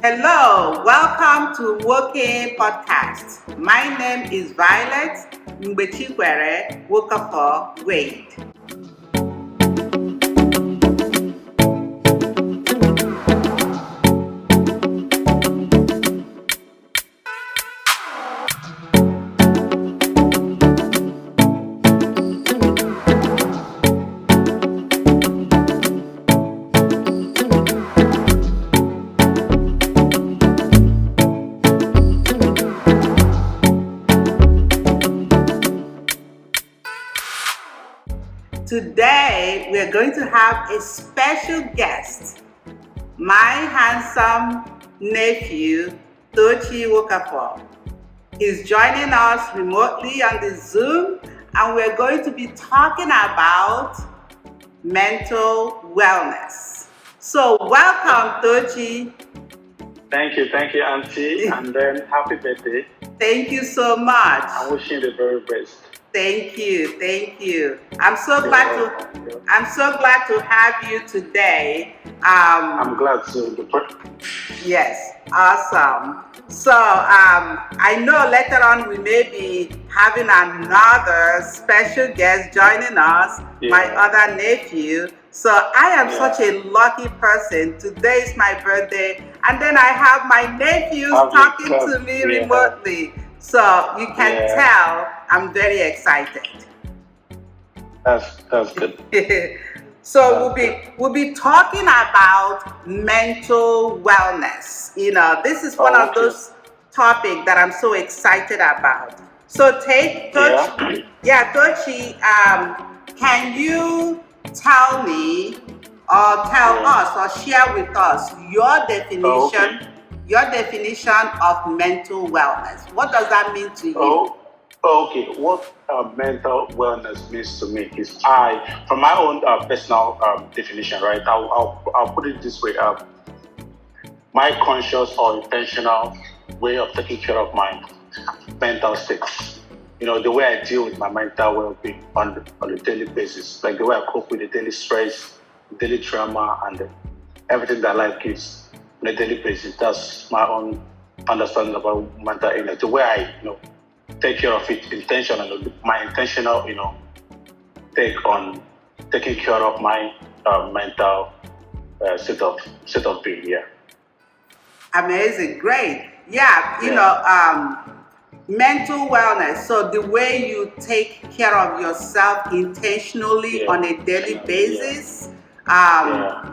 Hello, welcome to Nwokea Podcast. My name is Violet Nwokeafor Wade. Today, we're going to have a special guest, my handsome nephew, Tochi Nwokeafor. He's joining us remotely on the Zoom, and we're going to be talking about mental wellness. So, welcome, Tochi. Thank you, Auntie, and then happy birthday. Thank you so much. I'm wishing you the very best. Thank you. I'm so glad to have you today. I'm glad to. Yes, awesome. So I know later on we may be having another special guest joining us, my other nephew. So I am such a lucky person. Today is my birthday, and then I have my nephews talking to me remotely. So you can tell I'm very excited. That's good. So we'll be talking about mental wellness. You know, this is one of those topics that I'm so excited about. So Tochi, can you tell me or tell us or share with us your definition? Your definition of mental wellness. What does that mean to you? Okay. What mental wellness means to me is from my own personal definition, right? I'll put it this way: my conscious or intentional way of taking care of my mental state. You know, the way I deal with my mental well-being on a daily basis, like the way I cope with the daily stress, daily trauma, and everything that life gives. On a daily basis. That's my own understanding about mental illness. The way I, take care of it intentionally. My intentional, take on taking care of my mental state of being. Yeah. Amazing, great. Mental wellness. So the way you take care of yourself intentionally on a daily basis.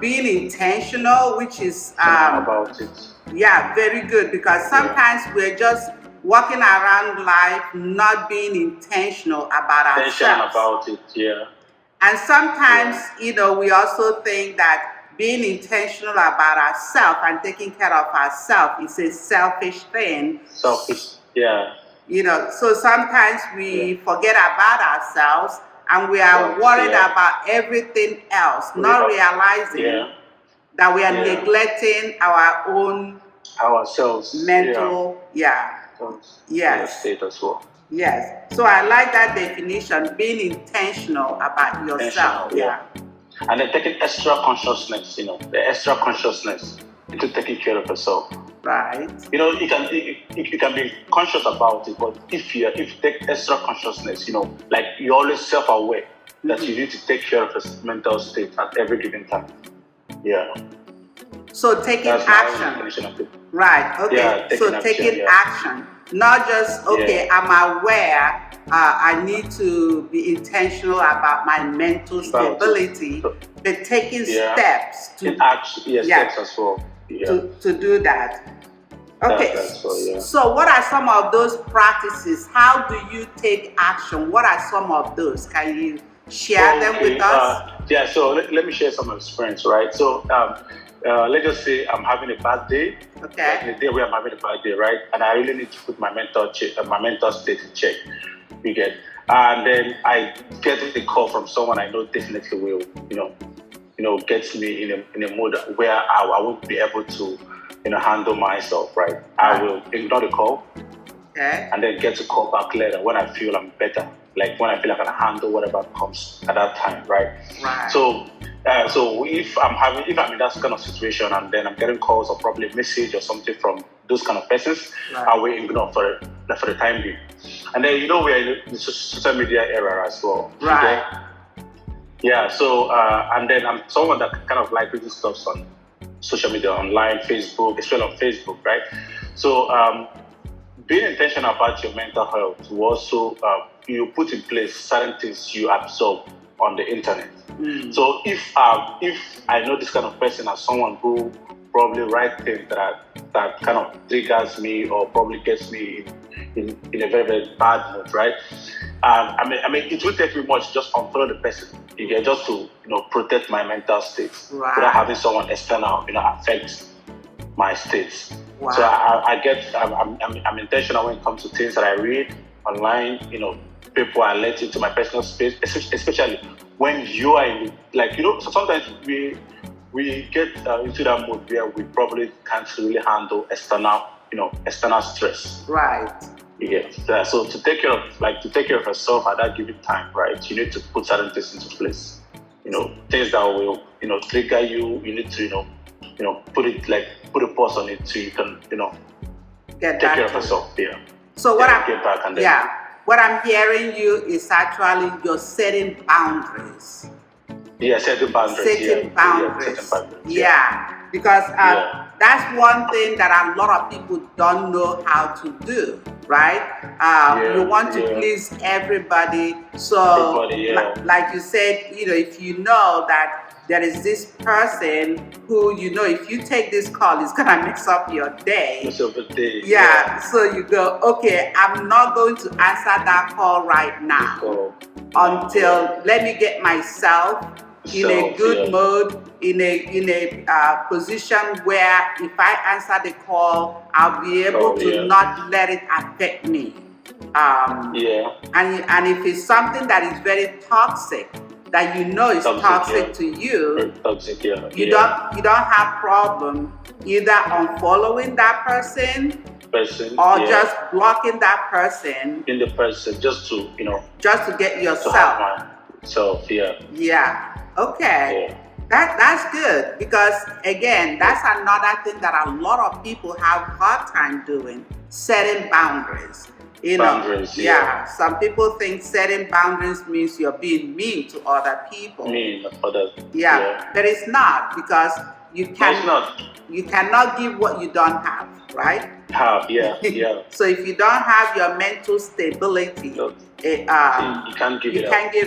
Being intentional, which is about it. Yeah, very good, because sometimes we're just walking around life not being intentional about ourselves. About it, yeah. And sometimes, we also think that being intentional about ourselves and taking care of ourselves is a selfish thing. Selfish, yeah. So sometimes we forget about ourselves. And we are worried about everything else, not realizing that we are neglecting our own ourselves mental state as well. Yes. So I like that definition, being intentional about yourself. And then taking extra consciousness, the extra consciousness into taking care of yourself. Right. You can be conscious about it, but if you take extra consciousness, like you're always self-aware that you need to take care of your mental state at every given time. Yeah. So taking action. Right. Okay. Yeah, taking action. Not just I'm aware. I need to be intentional about my mental stability, but taking steps to steps as well. To do that. Okay, so what are some of those practices? How do you take action? What are some of those? Can you share them with us? So let me share some experience, right? So let's just say I'm having a bad day. Okay. Like the day where I'm having a bad day, right? And I really need to put my mental state in check. You get, and then I get a call from someone I know definitely will, gets me in a mood where I won't be able to, handle myself, right? I will ignore the call, and then get to call back later when I feel I'm better, like when I feel like I can handle whatever comes at that time, right? Right. So So if I'm in that kind of situation and then I'm getting calls or probably a message or something from those kind of persons, Right. I will ignore for the time being. And then we're in the social media era as well. Right. Yeah. So and then I'm someone that kind of like reading stuff on social media, online, Facebook, especially on Facebook, right? So being intentional about your mental health will also you put in place certain things you absorb on the internet. So if I know this kind of person as someone who probably write things that kind of triggers me or probably gets me in a very, very bad mood, right? I mean, it will take me much just unfollow the person, just to protect my mental state without having someone external affect my states. Wow. So I'm intentional when it comes to things that I read online. People are let into my personal space, especially when you are in, so sometimes we get into that mood where we probably can't really handle external stress. Right. Yeah. So to take care of yourself at that given time, right? You need to put certain things into place. Things that will trigger you. You need to put a pause on it so you can Get take care of yourself. Yeah. So get back and then, what I'm hearing you is actually you're setting boundaries. Yeah, setting boundaries. Setting boundaries. Yeah. Because that's one thing that a lot of people don't know how to do, right? You want to please everybody. So, like you said, if you know that there is this person who, if you take this call, it's going to mix up your day. So you go, okay, I'm not going to answer that call right now until let me get myself in a good mode, in a position where if I answer the call, I'll be able to not let it affect me. And if it's something that is very toxic, that is toxic to you, you don't have problem either unfollowing that person or just blocking that person in the person just to get yourself. Okay. That's good, because again, that's another thing that a lot of people have hard time doing, setting boundaries. Some people think setting boundaries means you're being mean to other people. But it's not, because you cannot give what you don't have, right? So if you don't have your mental stability, you can't give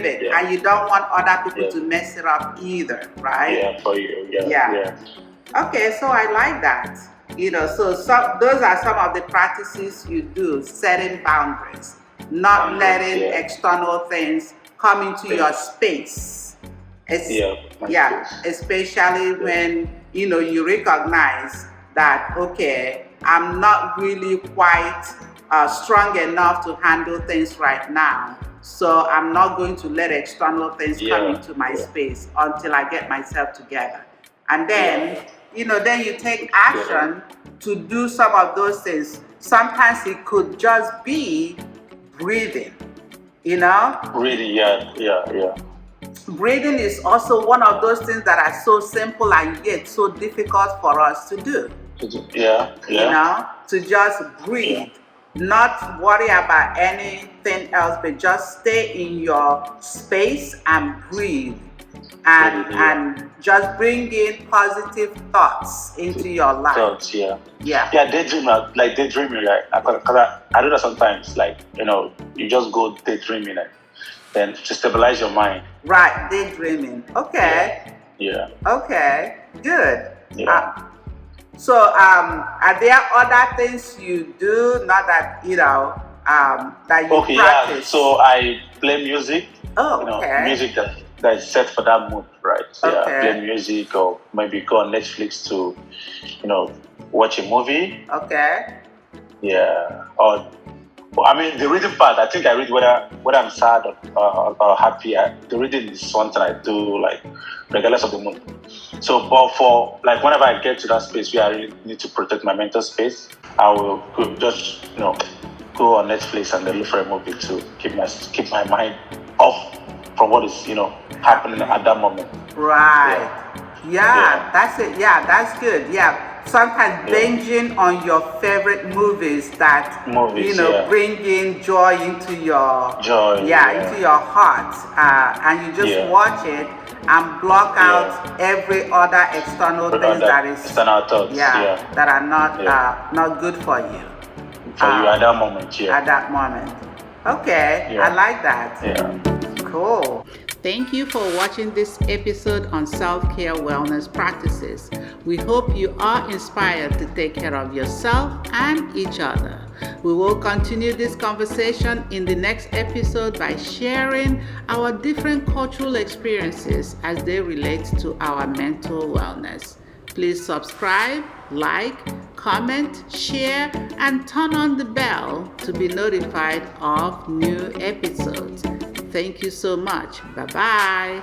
it. And you don't want other people to mess it up either, right? For you. Okay, so I like that. So those are some of the practices you do, setting boundaries, not letting external things come into your space. Especially when you recognize that, okay, I'm not really quite strong enough to handle things right now, so I'm not going to let external things come into my space until I get myself together. And then then you take action to do some of those things. Sometimes it could just be breathing, Breathing, Breathing is also one of those things that are so simple and yet so difficult for us to do. To just breathe, not worry about anything else, but just stay in your space and breathe. And just bring in positive thoughts into your life. Daydreaming, right? Because I do that sometimes, you just go daydreaming and then to stabilize your mind. Right, daydreaming. Okay. Okay, good. So are there other things you do, not that that you practice? So I play music. Music that is set for that mood, right? Play music, or maybe go on Netflix to watch a movie. Or the reading part, I think I read whether I'm sad or happy. The reading is something I do regardless of the mood. So, but for whenever I get to that space where I really need to protect my mental space, I will just go on Netflix and then look for a movie to keep my mind off from what is, happening at that moment. Right. Yeah, that's it. Yeah, that's good. Yeah. Sometimes binging on your favorite movies that bring in joy into your into your heart, and you just watch it and block out every other external things that is external thoughts, that are not good for you. For you at that moment, At that moment. Okay, I like that. Yeah. Cool. Thank you for watching this episode on self-care wellness practices. We hope you are inspired to take care of yourself and each other. We will continue this conversation in the next episode by sharing our different cultural experiences as they relate to our mental wellness. Please subscribe, like, comment, share, and turn on the bell to be notified of new episodes. Thank you so much. Bye-bye.